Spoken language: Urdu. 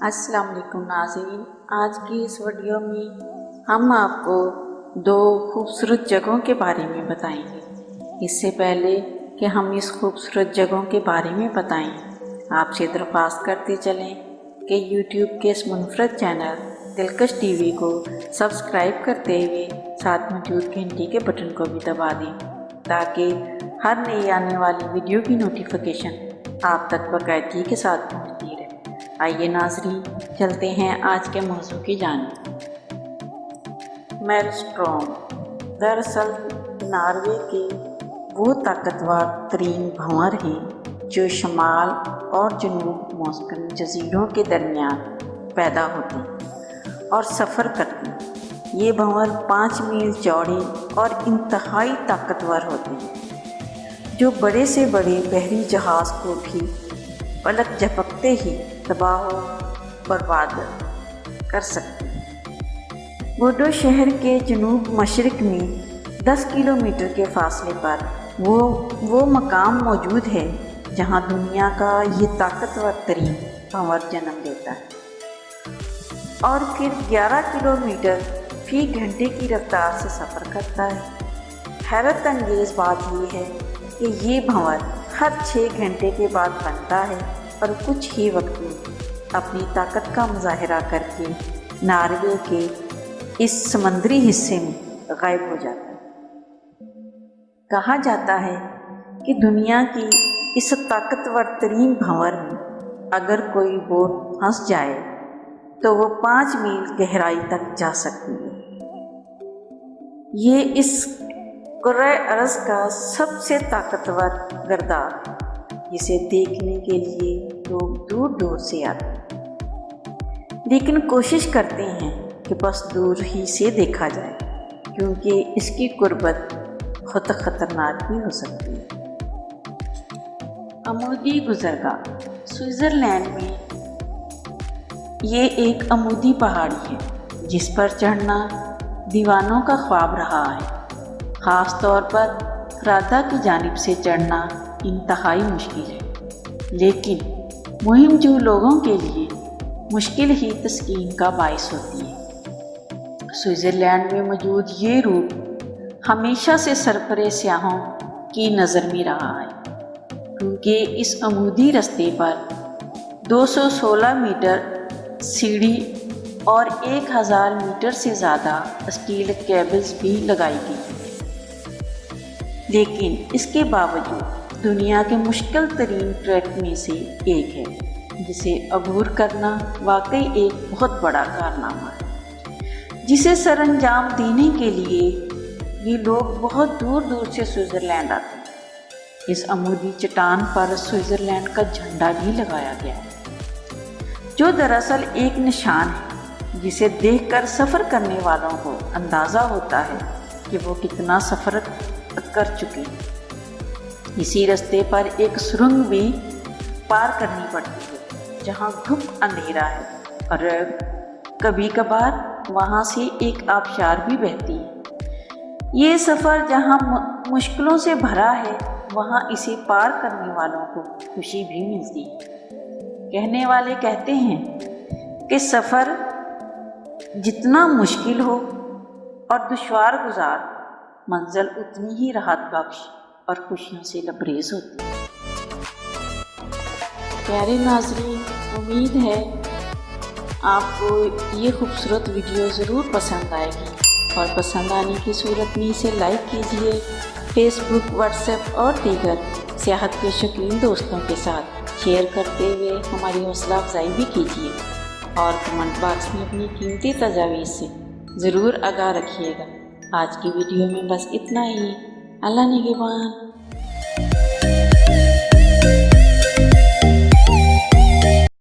السلام علیکم ناظرین، آج کی اس ویڈیو میں ہم آپ کو دو خوبصورت جگہوں کے بارے میں بتائیں گے۔ اس سے پہلے کہ ہم اس خوبصورت جگہوں کے بارے میں بتائیں، آپ سے درخواست کرتے چلیں کہ یوٹیوب کے اس منفرد چینل دلکش ٹی وی کو سبسکرائب کرتے ہوئے ساتھ موجود گھنٹی کے بٹن کو بھی دبا دیں تاکہ ہر نئی آنے والی ویڈیو کی نوٹیفیکیشن آپ تک باقاعدگی کے ساتھ پہنچتی رہے۔ آئیے ناظرین، چلتے ہیں آج کے موضوع کی جانب۔ میلسٹروم دراصل ناروے کے وہ طاقتور ترین بھنور ہیں جو شمال اور جنوب مسکن جزیروں کے درمیان پیدا ہوتے ہیں اور سفر کرتے ہیں۔ یہ بھنور 5 میل چوڑے اور انتہائی طاقتور ہوتے ہیں جو بڑے سے بڑے بحری جہاز کو بھی پلک جھپکتے ہی تباہ و برباد کر سکتے ہیں۔ بوڈو شہر کے جنوب مشرق میں 10 کلومیٹر کے فاصلے پر وہ مقام موجود ہے جہاں دنیا کا یہ طاقتور ترین بھنور جنم لیتا ہے اور پھر 11 کلومیٹر فی گھنٹے کی رفتار سے سفر کرتا ہے۔ حیرت انگیز بات یہ ہے کہ یہ بھنور ہر 6 گھنٹے کے بعد بنتا ہے اور کچھ ہی وقت میں اپنی طاقت کا مظاہرہ کر کے ناروے کے اس سمندری حصے میں غائب ہو جاتا ہے۔ کہا جاتا ہے کہ دنیا کی اس طاقتور ترین بھنور میں اگر کوئی بوٹ پھنس جائے تو وہ 5 میل گہرائی تک جا سکتی ہے۔ یہ اس کرۂ ارض کا سب سے طاقتور گرداب ہے جسے دیکھنے کے لیے لوگ دور دور سے آتے ہیں، لیکن کوشش کرتے ہیں کہ بس دور ہی سے دیکھا جائے کیونکہ اس کی قربت بہت خطرناک بھی ہو سکتی ہے۔ عمودی گزرگاہ سوئٹزرلینڈ میں یہ ایک عمودی پہاڑی ہے جس پر چڑھنا دیوانوں کا خواب رہا ہے۔ خاص طور پر فرادہ کی جانب سے چڑھنا انتہائی مشکل ہے، لیکن مہم جو لوگوں کے لیے مشکل ہی تسکین کا باعث ہوتی ہے۔ سوئٹزرلینڈ میں موجود یہ روٹ ہمیشہ سے سرفرے سیاحوں کی نظر میں رہا ہے کیونکہ اس عمودی رستے پر 216 میٹر سیڑھی اور 1000 میٹر سے زیادہ اسٹیل کیبلز بھی لگائی گئی ہیں۔ لیکن اس کے باوجود دنیا کے مشکل ترین ٹریک میں سے ایک ہے جسے عبور کرنا واقعی ایک بہت بڑا کارنامہ ہے جسے سر انجام دینے کے لیے یہ لوگ بہت دور دور سے سوئٹزرلینڈ آتے ہیں۔ اس عمودی چٹان پر سوئٹزرلینڈ کا جھنڈا بھی لگایا گیا ہے جو دراصل ایک نشان ہے جسے دیکھ کر سفر کرنے والوں کو اندازہ ہوتا ہے کہ وہ کتنا سفر کر چکے ہیں۔ اسی رستے پر ایک سرنگ بھی پار کرنی پڑتی ہے جہاں گھپ اندھیرا ہے اور کبھی کبھار وہاں سے ایک آبشار بھی بہتی ہے۔ یہ سفر جہاں مشکلوں سے بھرا ہے وہاں اسے پار کرنے والوں کو خوشی بھی ملتی ہے۔ کہنے والے کہتے ہیں کہ سفر جتنا مشکل ہو اور دشوار گزار، منزل اتنی ہی راحت بخش اور خوشیوں سے لبریز ہوتی ہے۔ پیارے ناظرین، امید ہے آپ کو یہ خوبصورت ویڈیو ضرور پسند آئے گی اور پسند آنے کی صورت میں اسے لائک کیجیے۔ فیس بک، واٹس ایپ اور دیگر سیاحت کے شوقین دوستوں کے ساتھ شیئر کرتے ہوئے ہماری حوصلہ افزائی بھی کیجیے اور کمنٹ باکس میں اپنی قیمتی تجاویز سے ضرور آگاہ رکھیے گا۔ آج کی ویڈیو میں بس اتنا ہی۔ اللہ نگہبان۔